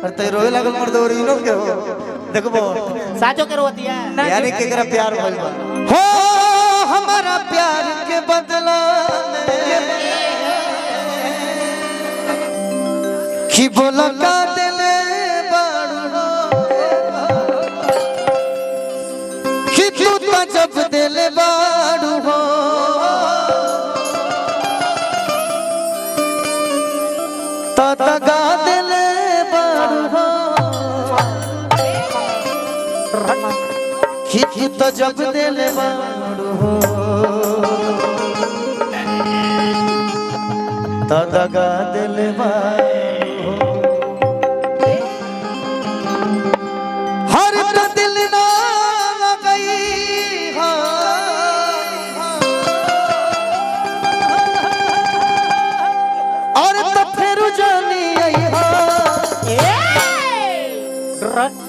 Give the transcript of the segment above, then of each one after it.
और ते रोए लागल मर्द और इनो के हो देखबो साचो के रोती है यानी केकरा प्यार भइल बा हो हमारा प्यार के बदला की बोला का दिले बाड़ू कि तू तो जब दिले बाड़ू हो तो तगा दिले बाड़ू हो कि तू तो जब दिले बाड़ू हो तो तगा दिले बाड़ू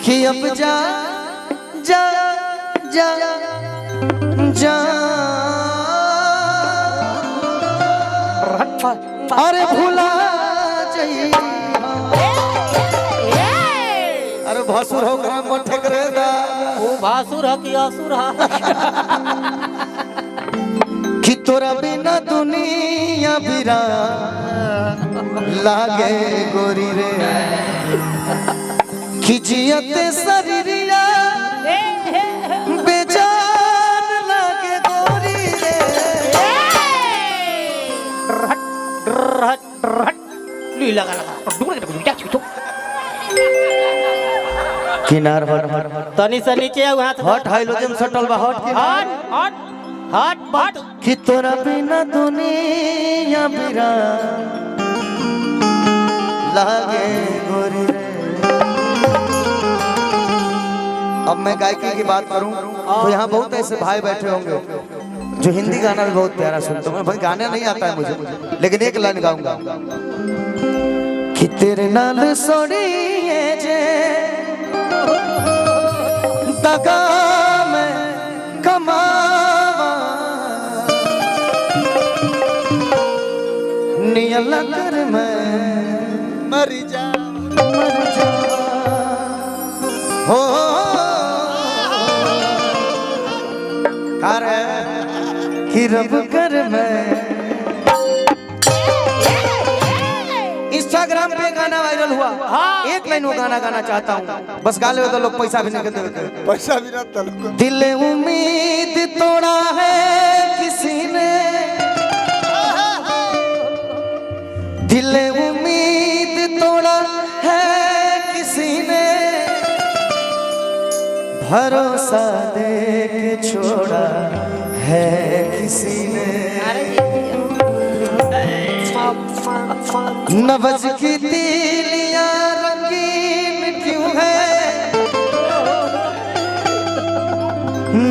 कि अब जा जा जा जा अरे भूला जाइए अरे भासुर हो गया मोटे करेगा वो भासुर है कि असुर है कि तोरा बिना दुनिया बिरा लागे गोरी रे खिजियते शरीरिया बेजान लागे गोरी रे ली लगा किनार हट तनी से नीचे हाथ हट हाइलोजन सटल बा हट हट हट हट हट कि तोरा बिना दुनिया बिरा लागे गोरी रे अब मैं गायकी की बात करूं तो यहाँ बहुत ऐसे भाई बैठे होंगे जो हिंदी गाना भी बहुत प्यारा सुनते हैं भाई गाने नहीं आता है मुझे लेकिन एक लाइन गाऊंगा कि तेरे नाल सोड़िए जे दगा में कमावा नियला कर मैं मर जा हो कर कि रब कर मैं इंस्टाग्राम पे गाना वायरल हुआ एक लाइन वो गाना गाना चाहता हूँ बस गा ले तो लोग पैसा भी नहीं देते पैसा भी ना दिल उम्मीद तोड़ा है किसी ने दिल उम्मीद तोड़ा है किसी ने भरोसा दे के छोड़ा है किसी ने नवज की तीलियां रंगीन क्यों है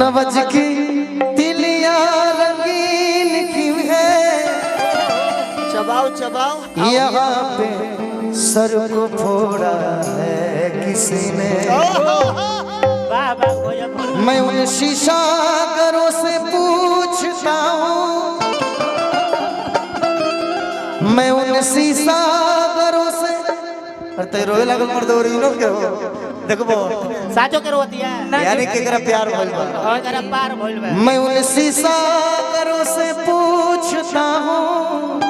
नवज की तीलियां रंगीन क्यों है चबाओ चबाओ यहाँ पे सर को फोड़ा है किसी ने मैं उन शीशागरों से पूछता हूँ मैं उन शीशागरों से अरे रोए लागल मर्द और इनो के हो देखबो साचो के रोती है यानी केकरा प्यार भइल बा केकरा पार भइल बा मैं उन शीशागरों से पूछता हूँ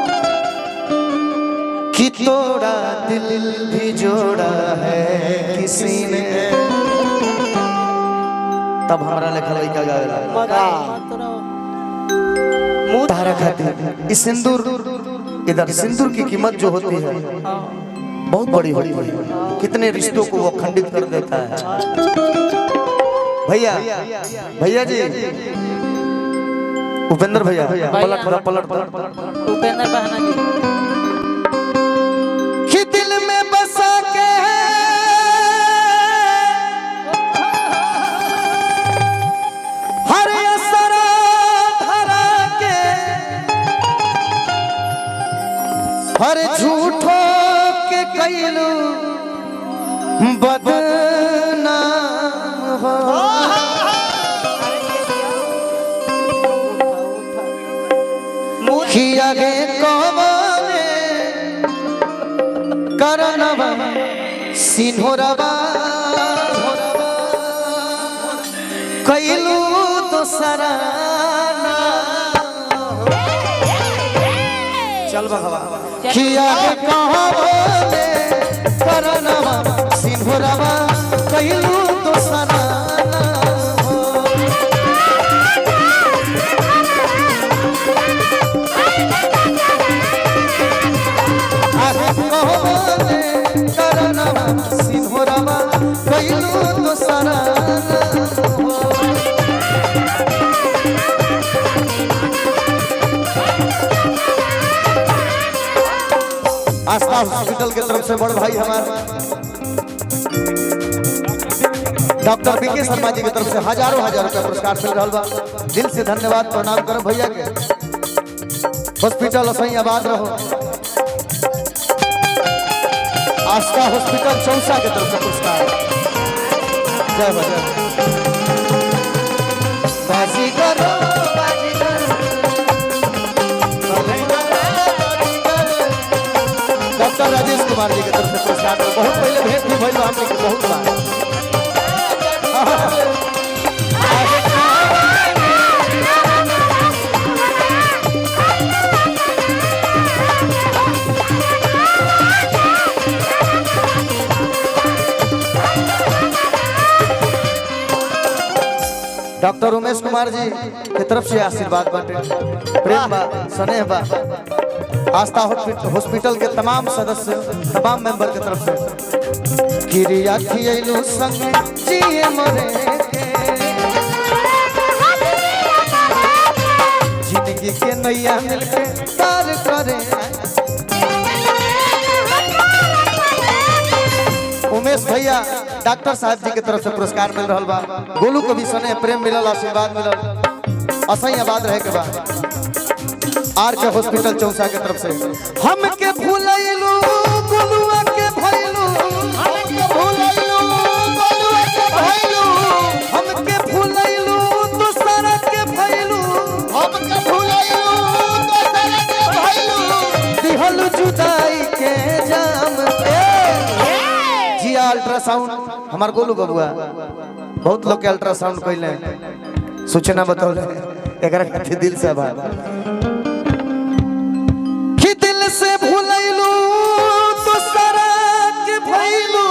कि तोड़ा दिल भी जोड़ा है किसी ने तब हमारा लेखा लड़का गावेला मुंह तारा खाती इस सिंदूर इधर सिंदूर की कीमत जो होती है बहुत बड़ी होती है कितने रिश्तों को वो खंडित कर देता है भैया भैया जी उपेंद्र भैया पलट पलट उपेंद्र बहना जी कि दिल में बसा के हर असरा धरा के हर झूठो के कैलू बदनाम हो मुखिया गे कौन करनवा सिन्होरवा कैलू तो सराना चल बघवा किया कहबे करनवा सिन्होरवा कैलू तो सराना सिन्होरवा कैलू तो सराना आस्था हॉस्पिटल के तरफ से बड़ भाई हमारे डॉक्टर बीके शर्मा जी की तरफ से हजारों रुपया पुरस्कार मिल रहा बा। दिल से धन्यवाद प्रणाम करो भैया के। हॉस्पिटल सही आबाद रहो। आस्था हॉस्पिटल चौसा के तरफ से पुरस्कार। जय भजन बाजी करो डॉक्टर राजेश कुमार जी की तरफ से पुरस्कार बहुत पहले भेंट भी भइल हम लोग बहुत बार। डॉक्टर उमेश कुमार जी की तरफ से आशीर्वाद बांटे प्रेम बा स्नेह बा। आस्था हॉस्पिटल के तमाम सदस्य तमाम मेंबर की तरफ से किरिया खियलू संग जिए मरे जिंदगी के नैया मिलके पार करे। उमेश भैया डॉक्टर साहब जी की तरफ से पुरस्कार मिल रहा बा। गोलू को भी स्नेह प्रेम मिलल आशीर्वाद मिलल असही आबाद रहे के बाद। आर के हॉस्पिटल चौसा के तरफ से हम के भूलैलू गोलुआ के भइलू हम के भूलैलू गोलुआ के भइलू हम के भूलैलू दूसरा के भइलू हम के भूलैलू दूसरा के भइलू दिहल जुदाई के जाम जी। अल्ट्रासाउंड हमार गोलू बबुआ बहुत लोग के अल्ट्रासाउंड कइले सूचना बतौले एकरा खातिर दिल से आभार। से भूलैलू दूसरा के भइलू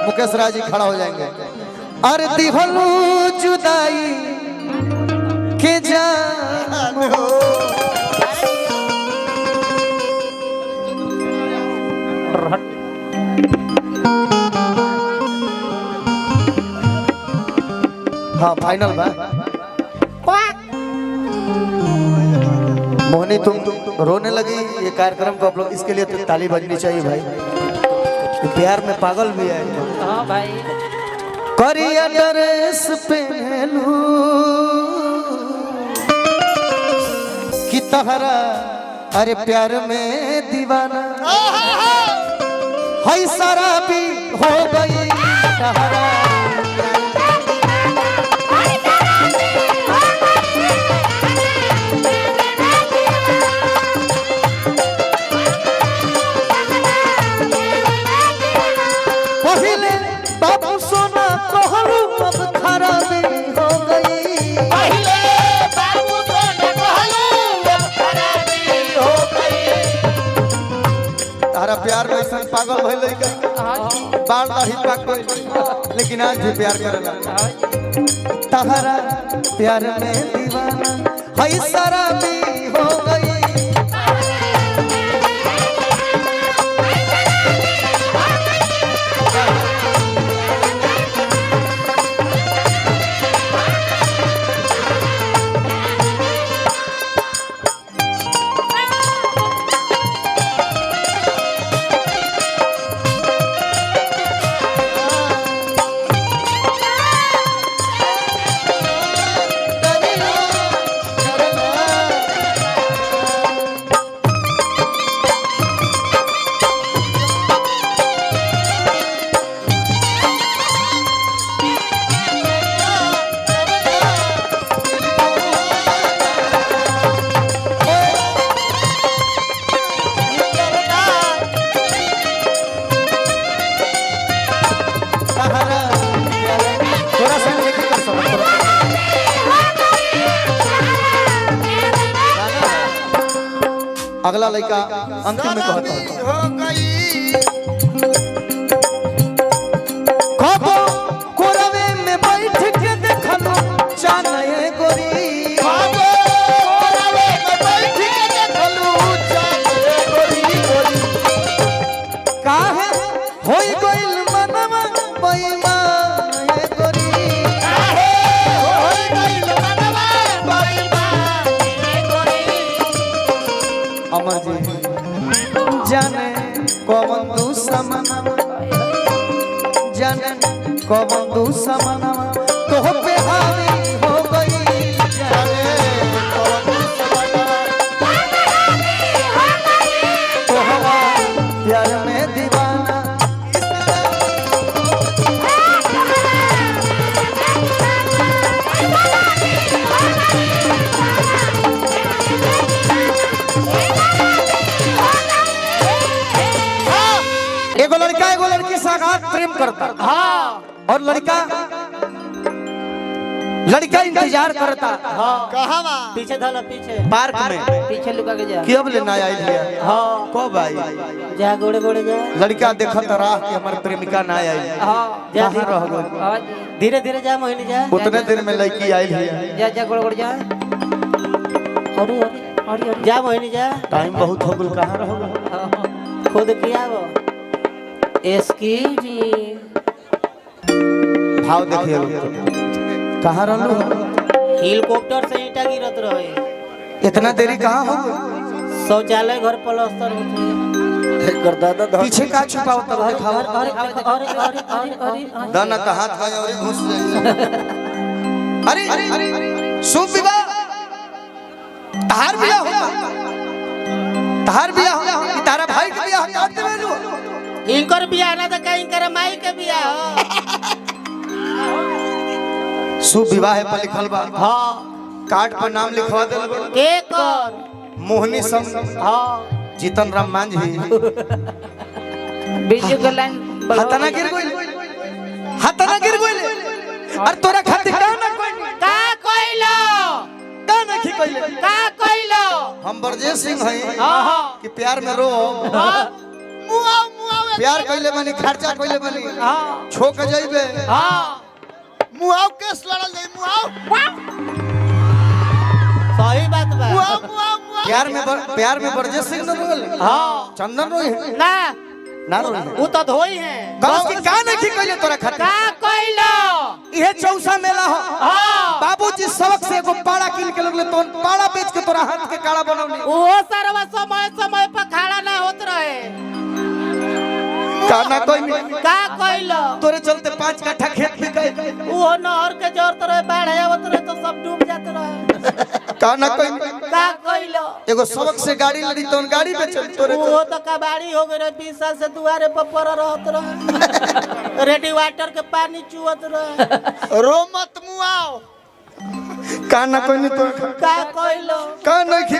मुकेश राज जी खड़ा हो जाएंगे। अरे दिहलू जुदाई के जान हो हाँ फाइनल बा। मोहनी तुम रोने लगी ये कार्यक्रम को आप लोग इसके लिए तो ताली बजनी चाहिए भाई। प्यार में पागल भी है। हाँ भाई करिया ड्रेस पहनू कि तहरा अरे प्यार में दीवाना है शराबी हो गई तहरा पहले बाबू सोना कहलू अब खराबी हो गई। पहले बाबू सोना कहलू अब खराबी हो गई। तारा प्यार में ऐसा पागल भइल का बाल दाढ़ी पाक गइल लेकिन आज भी प्यार करेला। तारा प्यार में दीवाना है शराबी हो गई। अगला लड़का अंतिम में कहता है हो गई खबो कोरवे में बैठ के देखलो चानए गोरी बाबू कोरवे में बैठ के देखलू चांदे गोरी गोरी काहे होई गइल मनवा बेईमान ए गोरी काहे होई गइल मनवा बेईमान ए गोरी अमर जी जाने कौन दुश्मन जाने कौन दुश्मन तो पे हावी हो गई जाने कौन दुश्मन तो हवा प्यार में दीवाना एगो लड़का एगो लड़की साथ प्रेम करता हाँ और लड़का इंतजार करता कहाँ बा पीछे धलो पीछे पार्क में पीछे लुका के जा कि अब लेना आई लिया हाँ कब आई जा गोड़े गोड़े जा लड़का देखत रहा कि हमार प्रेमिका ना आई हाँ जा कहाँ रह गई धीरे धीरे जा मोहिनी जा उतने देर में लड़की आई है जा जा गोड़े गोड़े जा अरे अरे अरे जा मोहिनी जा टाइम बहुत हो गल कहाँ रह गई हाँ, खुद किया वो एक्सक्यूज मी भाव देखिए कहाँ रहलू हेलीकॉप्टर से ईटा गिरत रहे इतना देरी कहाँ हो गई शौचालय घर प्लास्टर होते पीछे का छुपाओ तब अरे दिखाओ अरे अरे अरे अरे अरे अरे दाना का हाथ खाए और घुस जाए अरे शुभ विवाह तार बियाह होगा तार बियाह होगा तारा भाई के बियाह काट देवे लो इनकर बियाह ना तो कहीं कर माई के बियाह हो शुभ विवाह पर लिखल बा हाँ कार्ड पर नाम लिखवा देल बा के कर मोहनी संग हाँ जीतन राम मांझी बिजू के लाइन हतना गिर गइल और तोरा खातिर का ना कोई का कोइलो का ना की कइले का कोइलो हम बरजेश सिंह हई हां हां कि प्यार में रो मुआव मुआव प्यार कइले बनी खर्चा कइले बनी हां छो के जइबे हां मुआव केस लड़ल जाई मुआव सही बात बा मुआव मुआव मुआव प्यार में बरजेश सिंह न रोल हां चंदन रोई है ना ना रोई वो तो धोई है कहो कि का ना की कइले तोरा खातिर का कोइलो इहे चौसा मेला हो हां बाबूजी सबक से एगो पाड़ा किन के लगले तो पाड़ा बेच के तोरा हाथ के काड़ा बनौली वो सरवा समय समय पर खड़ा ना होत रहे काना कोई नहीं का कोइलो तोरे चलते 5 कट्ठा खेत बिकाई वो नहर के जोरत रहे बाढ़ आवत रहे तो सब डूब जात रहे काना कोई नहीं का कोइलो एगो सबक से गाड़ी लड़ी तो गाड़ी बेचल तोरे वो तो कबाड़ी हो गए 20 साल से दुआरे पर पड़ रहत रहे रेडी वाटर के पानी चुवत रहे रो मत मुआव काना कोई नहीं तोरे का कोइलो काना की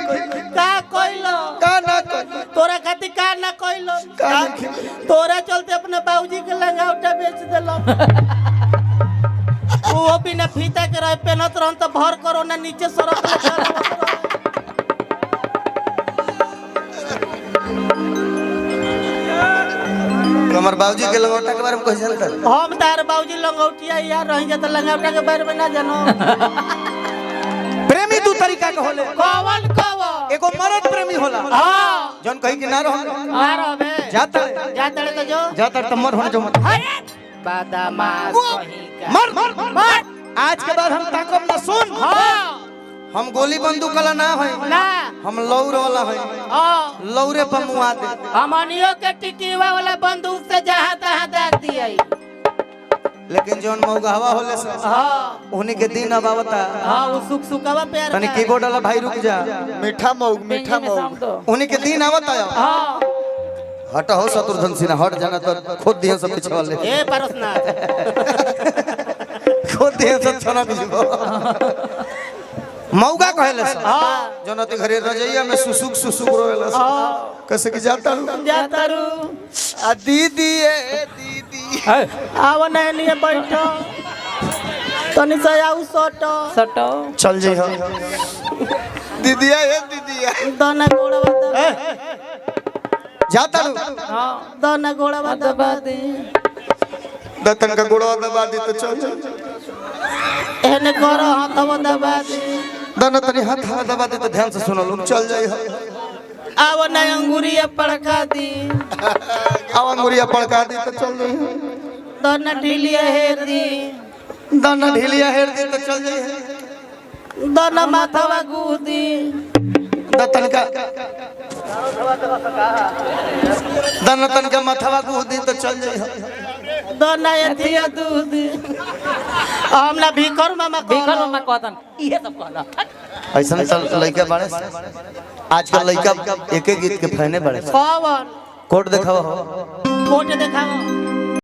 का कोइलो काना कोई तोरा खातिर का ना कोइलो काना तोरा चलते अपने बाबूजी के लंगावटा बेच देलो वो बिना फीता के रह पेनत रहन तो भर करो ना नीचे सड़क ले चल हमर बाबूजी के लंगोटा के बारे में कह जानता हम तार बाबूजी लंगौटिया यार रह जात लंगावटा के बारे में ना जानो प्रेमी दू तरीका के होले कौन कव एगो मर्द प्रेमी होला हां जौन कहीं कि ना रहो आ रहबे जाता जाता तो जो जाता तो मर होने जो मत बादामास कहीं का मर मत आज के बाद हम ताकब ना सुन हां हम गोली बंदूक वाला ना है ना हम लौर वाला है हां लौरे पर मुआ दे हमनियो के टिटिवा वाला बंदूक से जहां तहां दाग दिया लेकिन जौन मौगावा होले से हां उन्हीं के दिन अब आवता हां वो सुख सुखवा प्यार तनी कीबोर्ड वाला भाई रुक जा मीठा मौग उन्हीं के दिन आवता हां हट हो शत्रुघ्न सिन्हा हट जाना तो खुद दिए सब पीछे वाले ए परसनाथ खुद दिए सब छोना पीछे मौगा कहले से हां जनती घरे रजैया में सुसुक सुसुक रोवेला से कैसे कि जाता हूं जाता रू आ दीदी ए दीदी आव नहीं बैठो तनी से आउ सटो चल जई हो दीदिया ए दीदिया दोना गोड़वा जाता रू दोना गोड़ा दबा दे दतन का गुड़वा दबा दी तो चल एने करो हाथवा दबा दे दोनों तनी हाथ दबा दी तो ध्यान से सुनो लोग चल जाए आव ना अंगूरिया पड़का दी अब अंगुरिया पड़का दी तो चल जाए दोना ढीलिया हेर दी दाना ढीलिया हेर दी तो चल जाए दोना माथवा गुदी दतन का दाना तन का माथवा को दी तो चल जाए दोना एथिया दूध हमला भीखर मामा कहतन इहे सब कहला ऐसा लड़का बड़े आजकल लड़का एक एक गीत के फैने बड़े कौन कोट दिखावा हो कोट देखाओ